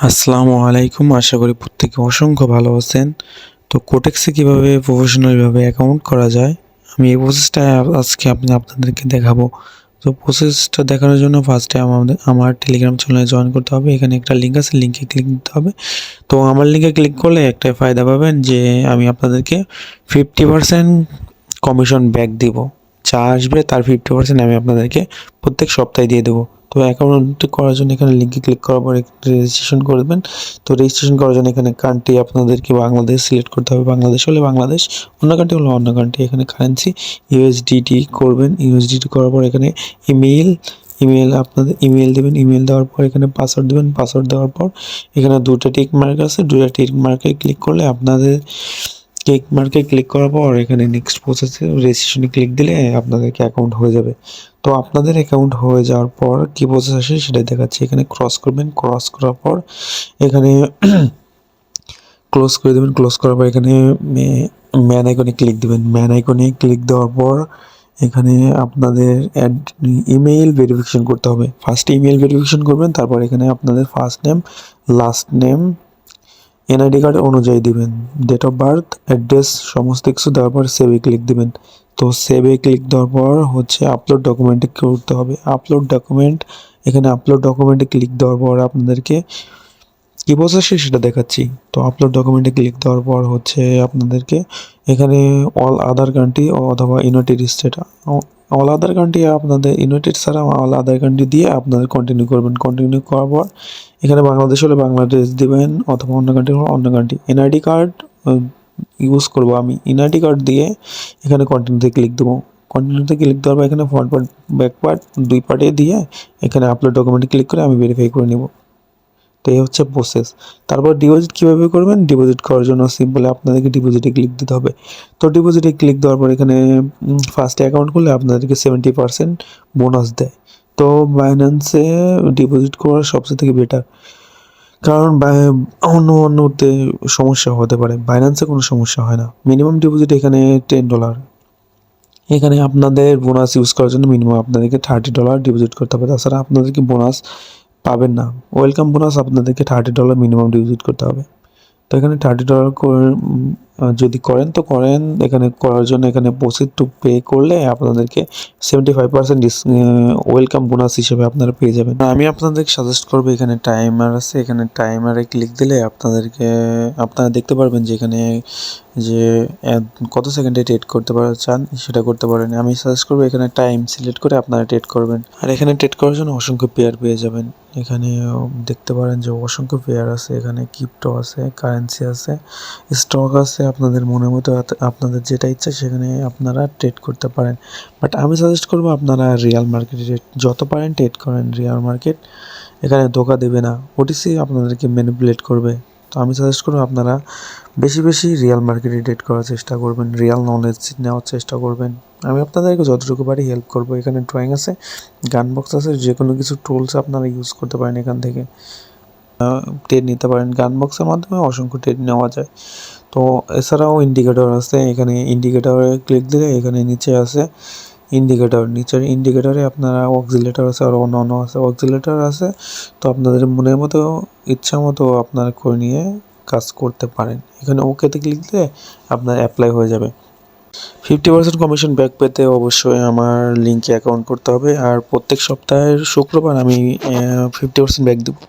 আসসালামু আলাইকুম। আশা করি প্রত্যেকে অসংখ্য ভালো আছেন। তো কোটেক্সে কিভাবে প্রফেশনালভাবে অ্যাকাউন্ট করা যায়, আমি এই প্রসেসটা আজকে আপনাদেরকে দেখাবো। তো প্রসেসটা দেখানোর জন্য ফার্স্টে আমার টেলিগ্রাম চ্যানেলে জয়েন করতে হবে। এখানে একটা লিঙ্ক আছে, লিঙ্কে ক্লিক দিতে হবে। তো আমার লিঙ্কে ক্লিক করলে একটা ফায়দা পাবেন যে আমি আপনাদেরকে 50% কমিশন ব্যাক দিব। যা আসবে তার 50% আমি আপনাদেরকে প্রত্যেক সপ্তাহে দিয়ে দেবো। তো অ্যাকাউন্ট করার জন্য এখানে লিঙ্কে ক্লিক করার পর রেজিস্ট্রেশন করবেন। তো রেজিস্ট্রেশন করার জন্য এখানে কান্ট্রি আপনাদেরকে বাংলাদেশ সিলেক্ট করতে হবে। বাংলাদেশ হলে বাংলাদেশ, অন্য কান্ট্রি হলে অন্য কান্ট্রি। এখানে কারেন্সি ইউএসডিটি করবেন। ইউএসডিটি করার পর এখানে ইমেল আপনাদের ইমেল দেবেন। ইমেল দেওয়ার পর এখানে পাসওয়ার্ড দেবেন। পাসওয়ার্ড দেওয়ার পর এখানে দুটো টিক মার্ক আছে, দুটো টিক মার্কে ক্লিক করলে আপনাদের টিক মার্কে ক্লিক করার পর এখানে নেক্সট প্রসেসে রেজিস্ট্রেশনে ক্লিক দিলে আপনাদেরকে অ্যাকাউন্ট হয়ে যাবে। তো আপনাদের অ্যাকাউন্ট হয়ে যাওয়ার পর কী প্রসেস আসে সেটাই দেখাচ্ছি। এখানে ক্রস করবেন। ক্রস করার পর এখানে ক্লোজ করে দেবেন। ক্লোজ করার পর এখানে ম্যান আইকনে ক্লিক দেবেন। ম্যান আইকনে ক্লিক দেওয়ার পর এখানে আপনাদের ইমেইল ভেরিফিকেশন করতে হবে। ফার্স্টে ইমেইল ভেরিফিকেশন করবেন, তারপর এখানে আপনাদের first name, last name, NID card অনুযায়ী দিবেন, ডেট অফ বার্থ, অ্যাড্রেস সমস্ত কিছু দেওয়ার পর সেভে ক্লিক দিবেন। তো সেভে ক্লিক দেওয়ার পর হচ্ছে আপলোড ডকুমেন্টে করতে হবে। আপলোড ডকুমেন্ট, এখানে আপলোড ডকুমেন্টে ক্লিক দেওয়ার পর আপনাদেরকে কী প্রসেস সেটা দেখাচ্ছি। তো আপলোড ডকুমেন্টে ক্লিক দেওয়ার পর হচ্ছে আপনাদেরকে এখানে অল আদার কান্ট্রি অথবা United state, all other country আপনাদের ইউনাইটেড ছাড়া অল আদার কান্ট্রি দিয়ে আপনাদের কন্টিনিউ করবেন। কন্টিনিউ করার পর এখানে বাংলাদেশ হলে বাংলাদেশ দিবেন অথবা অন্য কান্ট্রি হলে অন্য কান্ট্রি। এনআইডি কার্ড ইউজ করবো আমি। এনআইডি কার্ড দিয়ে এখানে কন্টিনিউতে ক্লিক দেবো। কন্টিনিউতে ক্লিক দেওয়ার পর এখানে ফ্রন্ট পার্ট ব্যাক পার্ট দুই পার্টে দিয়ে এখানে আপলোড ডকুমেন্টে ক্লিক করে আমি ভেরিফাই করে নেব। তো এই হচ্ছে প্রসেস। তারপর ডিপোজিট কীভাবে করবেন, ডিপোজিট করার জন্য সিম্পলি আপনাদেরকে ডিপোজিটে ক্লিক দিতে হবে। তো ডিপোজিটে ক্লিক দেওয়ার পর এখানে ফার্স্টে অ্যাকাউন্ট খুললে আপনাদেরকে 70% বোনাস দেয়। তো বাইন্যান্সে ডিপোজিট করা সবচেয়ে থেকে বেটার, কারণ অন্যতে সমস্যা হতে পারে, বাইন্যান্সে কোনো সমস্যা হয় না। মিনিমাম ডিপোজিট এখানে $10। এখানে আপনাদের বোনাস ইউজ করার জন্য মিনিমাম আপনাদেরকে $30 ডিপোজিট করতে হবে, তাছাড়া আপনাদেরকে বোনাস পাবেন না। ওয়েলকাম বোনাস আপনাদেরকে $30 মিনিমাম ডিপোজিট করতে হবে। তো এখানে $30 যদি করেন তো করেন। এখানে করার জন্য এখানে প্রসিড টু পে করলে আপনাদেরকে 75% ওয়েলকাম বোনাস হিসেবে আপনারা পেয়ে যাবেন। আমি আপনাদেরকে সাজেস্ট করবো, এখানে টাইমার আছে, এখানে টাইমারে ক্লিক দিলে আপনারা দেখতে পারবেন যে এখানে যে কত সেকেন্ডে ট্রেড করতে চান সেটা করতে পারেন। আমি সাজেস্ট করবো এখানে টাইম সিলেক্ট করে আপনারা ট্রেড করবেন। আর এখানে ট্রেড করার জন্য অসংখ্য পেয়ার পেয়ে যাবেন। এখানে দেখতে পারেন যে অসংখ্য পেয়ার আছে, এখানে ক্রিপ্টো আছে, কারেন্সি আছে, স্টক আছে। আপনাদের মনের মতো আপনাদের যেটা ইচ্ছা সেখানে আপনারা ট্রেড করতে পারেন। বাট আমি সাজেস্ট করবো আপনারা রিয়াল মার্কেটে যত পারেন ট্রেড করেন। রিয়াল মার্কেট এখানে ধোকা দেবে না, ওটিসি আপনাদেরকে ম্যানিপুলেট করবে। তো আমি সাজেস্ট করবো আপনারা বেশি বেশি রিয়াল মার্কেটে ট্রেড করার চেষ্টা করবেন, রিয়াল নলেজ নেওয়ার চেষ্টা করবেন। আমি আপনাদেরকে যতটুকু পারি হেল্প করবো। এখানে ড্রয়িং আছে, গান বক্স আছে, যে কোনো কিছু টুলস আপনারা ইউজ করতে পারেন। এখান থেকে ট্রেড নিতে পারেন। গান বক্সের মাধ্যমে অসংখ্য ট্রেড নেওয়া যায়। তো এছাড়াও ইন্ডিকেটর আছে, এখানে ইন্ডিকেটরে ক্লিক দিলে এখানে নিচে আছে ইন্ডিকেটর, নিচের ইন্ডিকেটরে আপনারা অক্সিলেটর আছে আর অন্য আছে, অক্সিলেটর আছে। তো আপনাদের মনের মতো ইচ্ছা মতো আপনারা করে নিয়ে কাজ করতে পারেন। এখানে ওকেতে ক্লিক দিলে আপনার অ্যাপ্লাই হয়ে যাবে। 50% কমিশন ব্যাক পেতে অবশ্যই আমার লিঙ্কে অ্যাকাউন্ট করতে হবে। আর প্রত্যেক সপ্তাহের শুক্রবার আমি 50% ব্যাক দেবো।